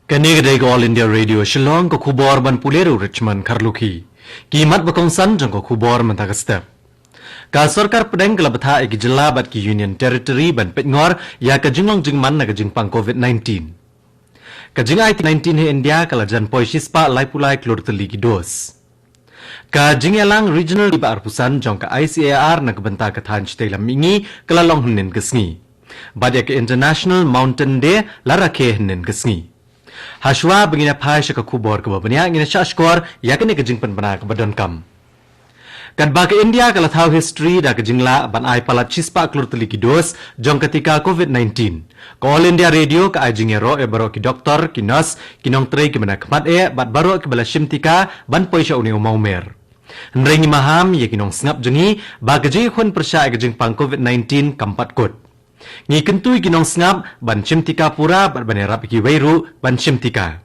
Kanegde All India Radio Shillong ko khubor ban Puleru Richmond Karluki. Kimat bakongsan jong ko khubor man tagastep. Ka sarkar pedang kelabata egi jelabat ki Union Territory ban petngor ya ka jinglong jingman na ka jingpang COVID-19. Ka jing IT-19 he India kala jan poi shispa lai pulai klur teli ki dos. Ka jingelang regional iba arpusan jong ka ICAR na kabenta ka than chitay lamingi kala long hnen kesngi. Badya ka International Mountain Day lara ke hnen kesngi. Hashwa bengina pai shaka kubor ke babanya ngina shashkor yakane ke jingpan bana ke badan kam. Kan ba ke India kala thau history da ke jingla ban ai palat chispa klur teli ki dos jong ketika COVID-19. Ko All India Radio ka ai jingero e baro ki doktor ki nurse ki nong trei ki bana kmat e bat baro ke bala shimtika ban poisha uni umaumer. Nrengi maham ye ki nong snap jengi ba ke ji khun persya ke jingpang COVID-19 kampat kot. Ngi kentui kinong sngap ban chimtika pura ban banerap ki weiru ban chimtika.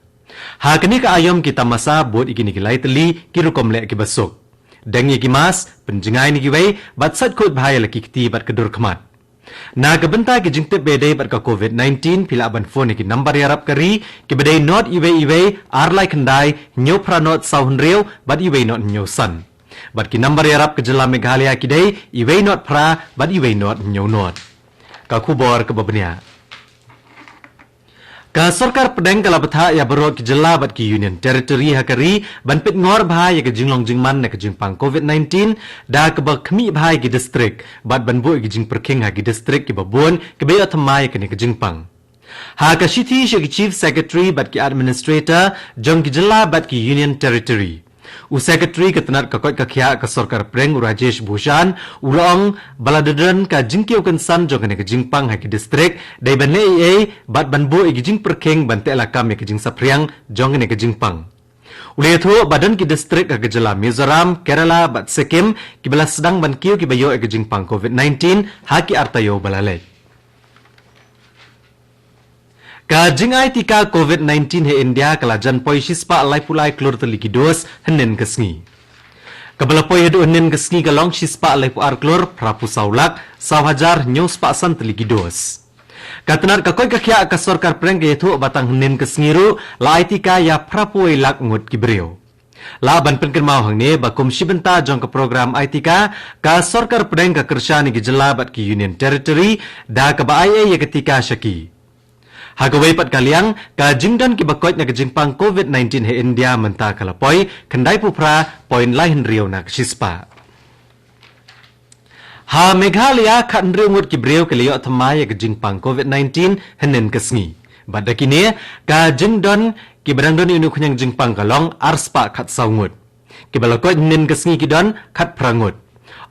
Ha kini ka ayom kita masa bot ikini ki lai teli ki rukom le ki basuk. Dengi ki mas penjengai ni ki wei bat sat kot bahaya laki kiti bat kedur kemat. Na kebenta ki jingtip bedai bat ka COVID-19 pila ban phone ki number yarap kari ki bedai not iwe arlai kendai nyo pranot sahun reu bat iwe not nyo san. Bat ki number yarap ke jela Meghalaya ki dai iwe not pra bat iwe not nyo not. Ka khubor ke babnya. Ka sarkar pedang kalabata ya berok ki jelabat ki Union Territory hakari ban pit ngor bhai ya ke jinglong jingman na ke jingpang COVID-19 da ke ba khmi bhai ki district bat ban bu ki jing perking ha ki district ki babon ke be athamai ke ne ke jingpang. Ha ka shithi shi ki chief secretary bat ki administrator jong ki jelabat ki Union Territory. U secretary ketenat kakot kakya ka sarkar preng Rajesh Bhushan ulong baladadran ka jingkiu kensan jongane ke jingpang ha ki district dai ban le bat ban bo igi jing perkeng ban te lakam ke jing sapriang jongane ke jingpang. Ule tho badan ki district ka jela Mizoram Kerala bat Sikkim ki bala sedang ban kiu ki bayo ke jingpang COVID-19 ha ki artayo balale. Ka jingai tika COVID-19 he India kala jan poi shispa lai pulai klur teli ki dos henen kesngi. Kabala poi edu henen kesngi kalong shispa lai puar klur prapu saulak 1,000 nyos pa san teli ki dos. Katanar ka koi kakya ka sarkar preng ke thu batang henen kesngi ru lai tika ya prapu lak ngut ki breu. La ban penken mau hangne ba kum shibenta jong ka program ITK ka sarkar preng ka kershani ki jelabat ki Union Territory da ka ba ai ye ketika shaki. Hagawai pat kaliang ka jingdan ki bakot na jingpang COVID-19 he India menta kalapoi kendai pupra poin lain rio na shispa. Ha Meghalaya khan rio ngut ki breu ke leo thamai ke jingpang COVID-19 henen kesngi. Badakine ka jingdon ki brandon inu khunyang jingpang kalong arspa khat saungut. Ki balakot henen kesngi ki don khat prangut.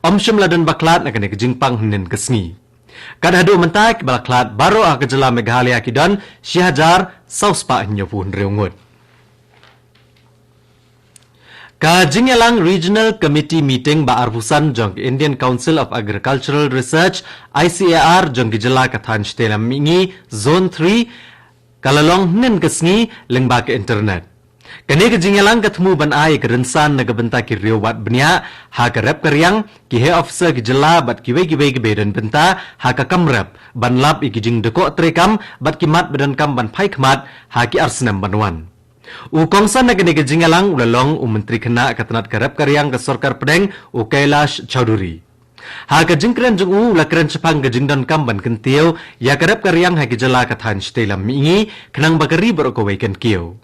Omshum ladan baklat na ke jingpang henen kesngi. Kadadu mentak balaklat baru ke jela Meghalaya ki don 1,000 sauspa nyopun reungut. Ka jingelang Regional Committee meeting ba arpusan jong Indian Council of Agricultural Research ICAR jong ki jela ka than stelam mingi zone 3 kalalong nen kesngi lengba ke internet. Kani ke jingelang ketemu ban ai ke rensan na benta ki riwat benya ha ke rep karyang ki he officer ki jela bat ki we ke beden benta ha ka kamrep ban lap ki jing deko trekam bat ki mat bedan kam ban phai khmat ha ki arsenam banwan. U kongsan na kani ke jingelang ulalong menteri kena ketenat ke rep karyang ke sarkar pedeng u Kailash Chaudhary. Ha ka jingkren jung u lakren chapang ke jingdan kam ban kentio ya ke rep karyang ha ki jela ka than stelam mingi kenang bakari baro ko weekend kio.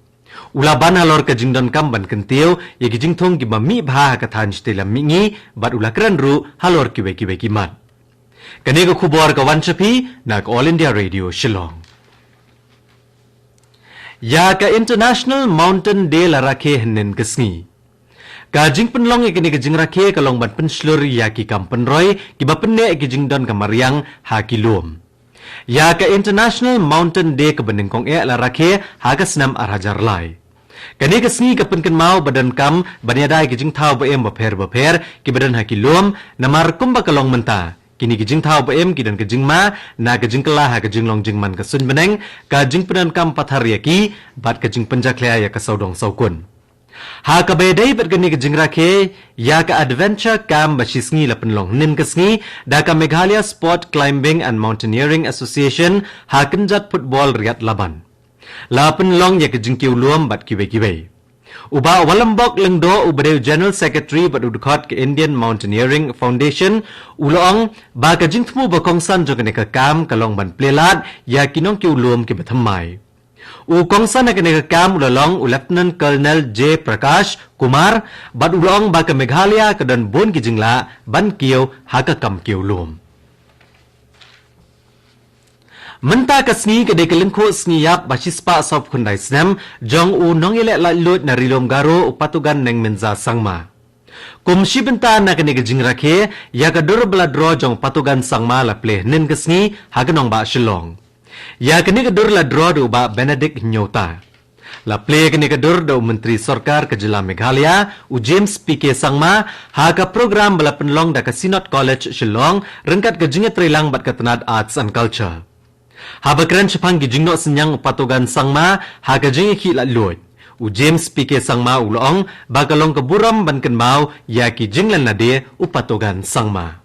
Ulaban halor ke jingdan kam ban kentio ye ki jingthong ki mami bha ka than stelam mingi bat ulakran ru halor ki we ki mat. Kani ko khubor ka wanchapi na All India Radio Shillong. Ya ka International Mountain Day la rakhe hnen kesngi. Ka jingpen long ye kini ke jing rakhe ka long ban penslur ya ki kam penroi ki ba penne ki jingdan ka mariang ha ki lom. Ya ka International Mountain Day ke benengkong la rakhe ha ka snam arhajar lai. Kani ke sngi ka penken mau badan kam banyadai ki jing thau ba em ba pher ki badan ha ki lom namar kumba ka long menta. Kini ke jing thau ba em ki dan ke jing ma na ke jing kala ha ke jing long jing man ka sun beneng ka jing penan kam pathar ya ki bat ke jing penjaklaya ya ka saudong saukun. Ha ka bedai bat gani ke jing rakhe ya ka adventure camp ba shisngi la penlong nin ke sngi da ka Meghalaya Sport Climbing and Mountaineering Association ha kenjat football riat laban. La penlong ya ke jingkiu luam bat kiwe-kiwe. Uba walambok lengdo ubadeu General Secretary bat udukot ke Indian Mountaineering Foundation ulong ba ka jingtmu bakongsan jogane ka kam kalong ban plelat ya kinong kiu luam ke bathamai. Kongsan na kanega kam ulalong Lieutenant Colonel J. Prakash Kumar bat ulong ba ka Meghalaya kadan bon ki jingla ban kiu haka kam kiu luam. Menta kasni ke dekelengko sniyap basispa sop kundai snam jong nong ile la lut na rilom garo upatugan neng menza sangma. Kumshi benta na kene gejing rakhe ya ka dur bladro jong patugan sangma la ple nen kasni haganong ba shilong. Ya kene ka dur la dro do ba Benedict Nyota. La ple kene ka dur do menteri sarkar ke jila Meghalaya James PK Sangma ha ka program bala penlong da ka Sinot College Shillong rengkat gejing trilang bat katanad arts and culture. Habakran chapang gijingno senyang patugan sangma hagajing ki la loy James PK sangma ulong bagalong keburam ban kenmau ya ki jinglan nade upatugan sangma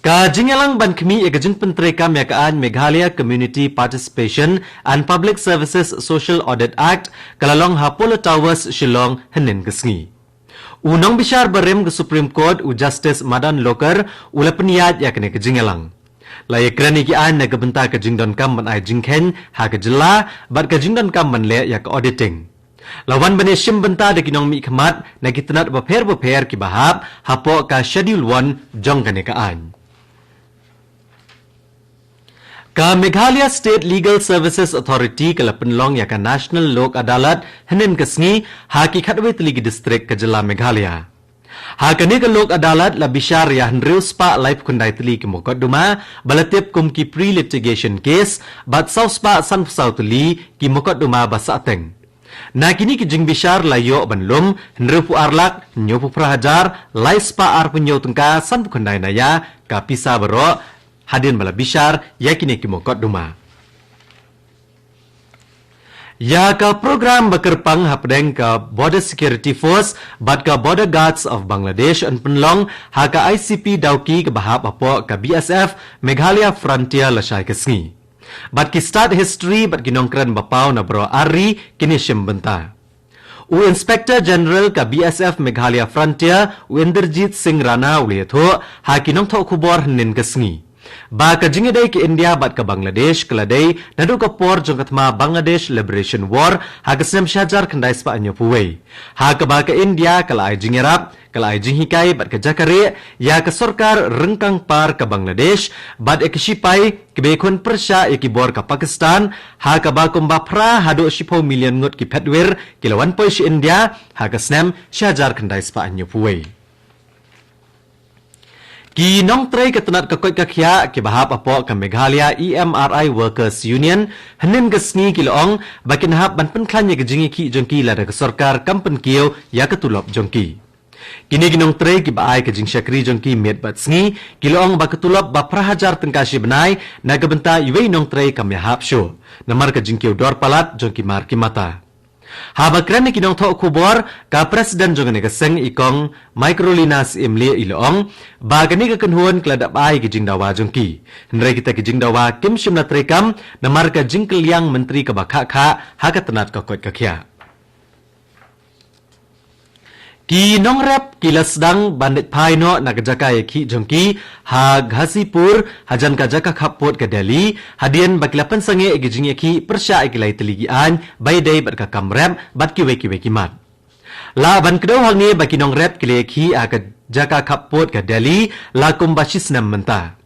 ka jingalang ban kmi e gajing pentre kam ya kaan Meghalaya Community Participation and Public Services Social Audit Act kalalong Apollo Towers Shillong henin gesngi unang bishar barem ke Supreme Court Justice Madan Lokar ulapniyat ya kene kejingalang Lai kerani ki an na kabenta ka jingdon kam man ai jingken ha ka jela bat ka jingdon kam man le ya ka auditing. Lawan bane shim benta de kinong mi khamat na kitnat baper ki bahab hapo ka schedule 1 jong kane ka an. Ka Meghalaya State Legal Services Authority ka lapenlong ya ka National Lok Adalat hanin kasngi ha ki khatwe Tiligi District ka jela Meghalaya. Hakani ka lok adalat la bishar ya henrius pa life kundai tili ki mokot duma balatip kum ki pre-litigation case bat saus pa san fusau tili ki mokot duma basa ateng. Na kini ki jing bishar la yo banlum henriu pu arlak nyopu prahajar lais pa ar punyo tengka san kundai naya ka pisa bero hadin bala bishar ya kini ki mokot duma. Ya ka program bakerpang hapdeng ka Border Security Force bat ka Border Guards of Bangladesh an penlong ha ka ICP Dauki ka bahap apo ka BSF Meghalaya Frontier lasai kesngi. Bat ki start history bat kinongkran bapau na bro Ari kini shimbenta. Inspector General ka BSF Meghalaya Frontier Inderjit Singh Rana uliyatho ha kinong tho khubor nin kesngi. Ba ka jingedai ke India bat ka Bangladesh keladai nadu ka por jongkatma Bangladesh Liberation War ha ka sem shajar kandai spa anyo puwei ha ka ba ka India kala ai jingerap kala ai jinghikai bat ka Jakare ya ka sarkar rengkang par ka Bangladesh bat ekishipai ke bekon persya ekibor ka Pakistan ha ka ba kumba pra hado shipo million ngot ki petwir kilawan poish India ha ka snem shajar kandai spa anyo puwei Ki nong tray ketenat kakot kakya ki bahap apo ka Meghalaya EMRI Workers Union hanin gesngi ki loong bakin hap ban penklan ya gejingi ki jongki lada ke sarkar kampen kiyo ya ketulop jongki. Kini ginong tray ki baai ke jing syakri jongki miet bat sngi ki loong ba ketulop ba prahajar tengkashi benai na gebenta iwei nong tray kam ya hap syo namar ke jingkiyo dor palat jongki mar ki mata. Habakran ni kinong tho kubor ka presiden jong ne kaseng ikong Microlinas imli ilong ba gani ka kenhuan kladap ai ki jingdawa jongki nre kita ki jingdawa kim shimna trekam namar ka jingkeliang menteri ka bakha kha hakatanat ka kot kakya Ki nong rap kila sedang bandit paino na kajaka ki jongki ha Ghazipur hajan kajaka khapot ke Delhi hadian bakilapan sange egijing ki persya ikilai teligian by day bat ka kamrap bat ki weki mat la ban kedau hal ni baki nong rap kile ki ha kajaka khapot ke Delhi la kumbashis nam menta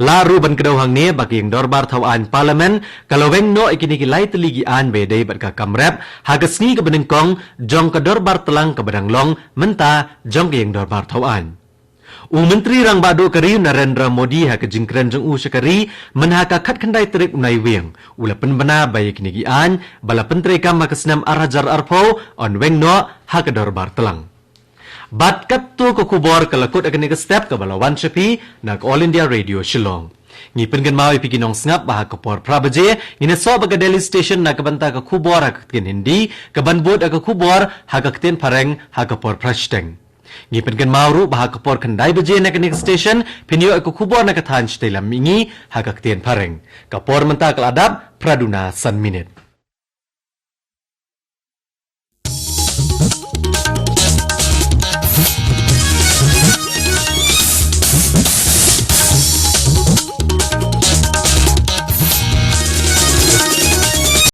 la ruban kedau hang ni baki yang dorbar thawan parlimen kalau weng no ikini ki lai teligi an bedai bat ka kamrap ha gasngi ke benengkong jong ka dorbar telang ke badang long menta jong ke yang dorbar thawan menteri rang badu kari Narendra Modi ha ke jingkren jong syakari menha ka khat khandai trik nai weng ula penbana bai kini gi an bala pentri kam ka snam arajar arpo on weng no ha ke dorbar telang Bat katu ko kubor kalakot akan nega step ke balawan shapi nak All India Radio Shillong. Ngi pengen mau ipiki nong snap bah kapor prabaje ina so baga Delhi station nak banta ka kubor ak tin Hindi ke banbot ak kubor ha ka tin pareng ha kapor prashteng. Ngipen kan mauru bahag kapor kendai beje nak nik station pinyo aku kubor nak katan citelam mingi hagak tien pareng. Kapor mentak ladap Praduna San Minute.